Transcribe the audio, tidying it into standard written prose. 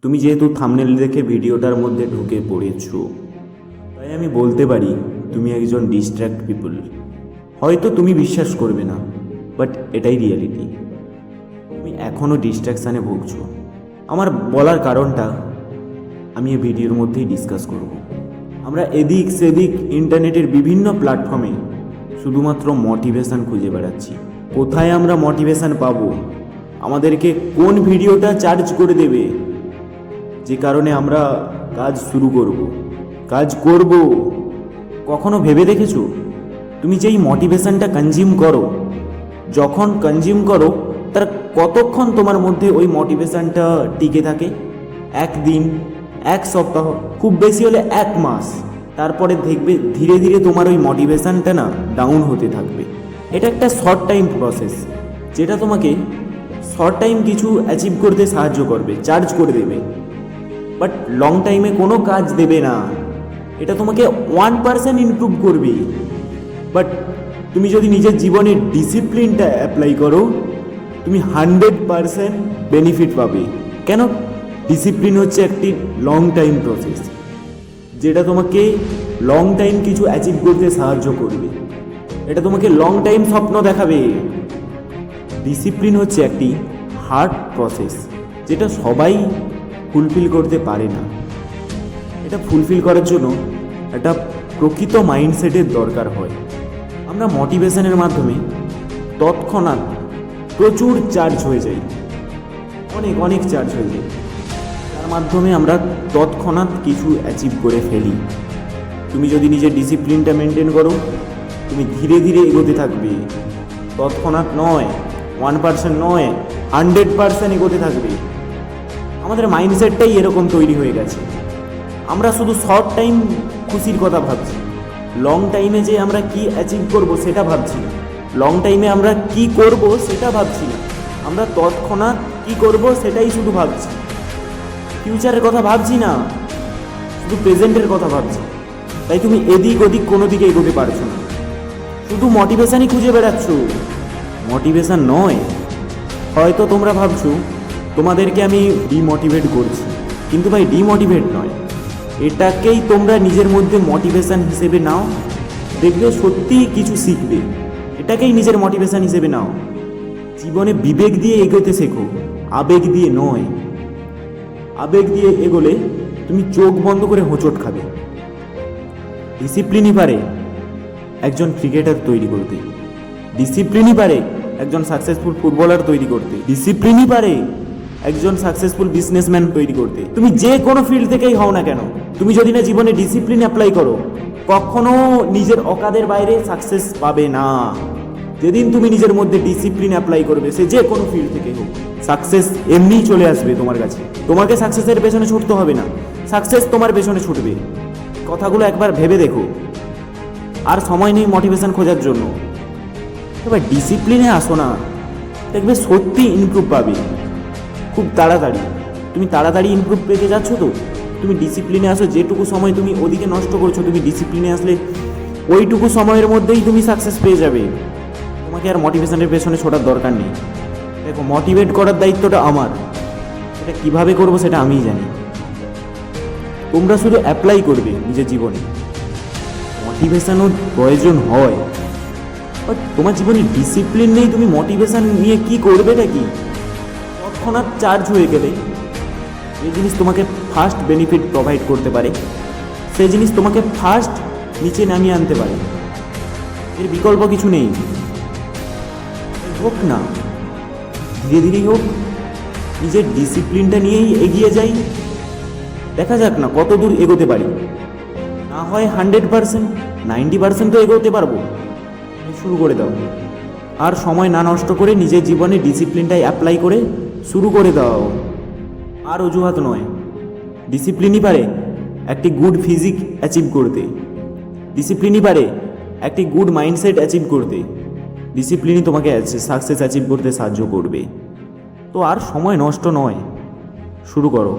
তুমি যেহেতু থাম্বনেল দেখে ভিডিওটার মধ্যে ঢুকে পড়েছো, তাই আমি বলতে পারি তুমি একজন ডিস্ট্র্যাক্ট পিপল। হয়তো তুমি বিশ্বাস করবে না, বাট এটাই রিয়েলিটি। তুমি এখনও ডিস্ট্র্যাকশানে ভুগছো। আমার বলার কারণটা আমি এই ভিডিওর মধ্যেই ডিসকাস করব। আমরা এদিক সেদিক ইন্টারনেটের বিভিন্ন প্ল্যাটফর্মে শুধুমাত্র মোটিভেশান খুঁজে বেড়াচ্ছি। কোথায় আমরা মোটিভেশান পাবো? আমাদেরকে কোন ভিডিওটা চার্জ করে দেবে, যে কারণে আমরা কাজ শুরু করব। কখনো ভেবে দেখেছো তুমি যেই মোটিভেশানটা কনজিউম করো, যখন কনজিউম করো তার কতক্ষণ তোমার মধ্যে ওই মোটিভেশানটা টিকে থাকে? একদিন, এক সপ্তাহ, খুব বেশি হলে এক মাস। তারপরে দেখবে ধীরে ধীরে তোমার ওই মোটিভেশানটা না ডাউন হতে থাকবে। এটা একটা শর্ট টাইম প্রসেস, যেটা তোমাকে শর্ট টাইম কিছু অ্যাচিভ করতে সাহায্য করবে, চার্জ করে দেবে, বাট লং টাইমে কোনো কাজ দেবে না। এটা তোমাকে 1% ইমপ্রুভ করবে, বাট তুমি যদি নিজের জীবনে ডিসিপ্লিনটা অ্যাপ্লাই করো, তুমি 100% বেনিফিট পাবে। কেন? ডিসিপ্লিন হচ্ছে একটি লং টাইম প্রসেস, যেটা তোমাকে লং টাইম কিছু অ্যাচিভ করতে সাহায্য করবে। এটা তোমাকে লং টাইম স্বপ্ন দেখাবে। ডিসিপ্লিন হচ্ছে একটি হার্ড প্রসেস, যেটা সবাই ফুলফিল করতে পারে না। এটা ফুলফিল করার জন্য একটা প্রকৃত মাইন্ডসেটের দরকার হয়। আমরা মোটিভেশনের মাধ্যমে তৎক্ষণাৎ প্রচুর চার্জ হয়ে যাই, অনেক চার্জ হয়ে যায়। তার মাধ্যমে আমরা তৎক্ষণাৎ কিছু অ্যাচিভ করে ফেলি। তুমি যদি নিজের ডিসিপ্লিনটা মেনটেন করো, তুমি ধীরে ধীরে এগোতে থাকবে। তৎক্ষণাৎ নয়, 1% নয়, 100% এগোতে থাকবে। আমাদের মাইন্ডসেটটাই এরকম তৈরি হয়ে গেছে। আমরা শুধু শর্ট টাইম খুশির কথা ভাবছি, লং টাইমে যে আমরা কি অ্যাচিভ করব সেটা ভাবছি না। লং টাইমে আমরা কি করব সেটা ভাবছি না। আমরা তৎক্ষণাৎ কি করব সেটাই শুধু ভাবছি। ফিউচারের কথা ভাবছি না, শুধু প্রেজেন্টের কথা ভাবছি। তাই তুমি এদিক ওদিক কোনো দিকে এগোতে পারছো না, শুধু মোটিভেশানই খুঁজে বেড়াচ্ছ। মোটিভেশান নয়। হয়তো তোমরা ভাবছো তোমাদেরকে আমি ডিমোটিভেট করছি, কিন্তু ভাই ডিমোটিভেট নয়, এটাকেই তোমরা নিজের মধ্যে মোটিভেশান হিসেবে নাও। দেখবে সত্যিই কিছু শিখবে। এটাকেই নিজের মোটিভেশান হিসেবে নাও। জীবনে বিবেক দিয়ে এগোতে শেখো, আবেগ দিয়ে নয়। আবেগ দিয়ে এগোলে তুমি চোখ বন্ধ করে হোঁচট খাবে। ডিসিপ্লিনই পারে একজন ক্রিকেটার তৈরি করতে, ডিসিপ্লিনই পারে একজন সাকসেসফুল ফুটবলার তৈরি করতে, ডিসিপ্লিনই পারে একজন সাকসেসফুল বিজনেসম্যান তৈরি করতে। তুমি যে কোনো ফিল্ড থেকেই হও না কেন, তুমি যদি না জীবনে ডিসিপ্লিন অ্যাপ্লাই করো, কখনো নিজের অকাদের বাইরে সাকসেস পাবে না। যেদিন তুমি নিজের মধ্যে ডিসিপ্লিন অ্যাপ্লাই করবে, সে যে কোনো ফিল্ড থেকে হোক, সাকসেস এমনিই চলে আসবে তোমার কাছে। তোমাকে সাকসেসের পেছনে ছুটতে হবে না, সাকসেস তোমার পেছনে ছুটবে। কথাগুলো একবার ভেবে দেখো। আর সময় নেই মোটিভেশন খোঁজার জন্য। এবার ডিসিপ্লিনে আসো না, দেখবে সত্যি ইমপ্রুভ পাবে খুব তাড়াতাড়ি। তুমি তাড়াতাড়ি ইমপ্রুভ পেতে যাচ্ছ তো, তুমি ডিসিপ্লিনে আসো। যেটুকু সময় তুমি ওদিকে নষ্ট করছো, তুমি ডিসিপ্লিনে আসলে ওইটুকু সময়ের মধ্যেই তুমি সাকসেস পেয়ে যাবে। তোমাকে আর মোটিভেশনের পেছনে ছোটার দরকার নেই। দেখো, মোটিভেট করার দায়িত্বটা আমার। সেটা কিভাবে করবো সেটা আমিই জানি। তোমরা শুধু অ্যাপ্লাই করবে নিজের জীবনে। মোটিভেশনও প্রয়োজন হয়, বাট তোমার জীবনে ডিসিপ্লিন নেই, তুমি মোটিভেশন নিয়ে কি করবেটা কি? তৎক্ষণাৎ চার্জ হয়ে গেলে যে জিনিস তোমাকে ফার্স্ট বেনিফিট প্রোভাইড করতে পারে, সেই জিনিস তোমাকে ফার্স্ট নিচে নামিয়ে আনতে পারে। এর বিকল্প কিছু নেই। হোক না, ধীরে ধীরেই হোক, নিজের ডিসিপ্লিনটা নিয়েই এগিয়ে যাই। দেখা যাক না কত দূর এগোতে পারি। না হয় 100%, 90% তো এগোতে পারবো। শুরু করে দাও। আর সময় না নষ্ট করে নিজের জীবনে ডিসিপ্লিনটাই অ্যাপ্লাই করে শুরু করে দাও। আর অজুহাত নয়। ডিসিপ্লিনই পারে একটি গুড ফিজিক অ্যাচিভ করতে, ডিসিপ্লিনই পারে একটি গুড মাইন্ডসেট অ্যাচিভ করতে, ডিসিপ্লিনই তোমাকে সাকসেস অ্যাচিভ করতে সাহায্য করবে। তো আর সময় নষ্ট নয়, শুরু করো।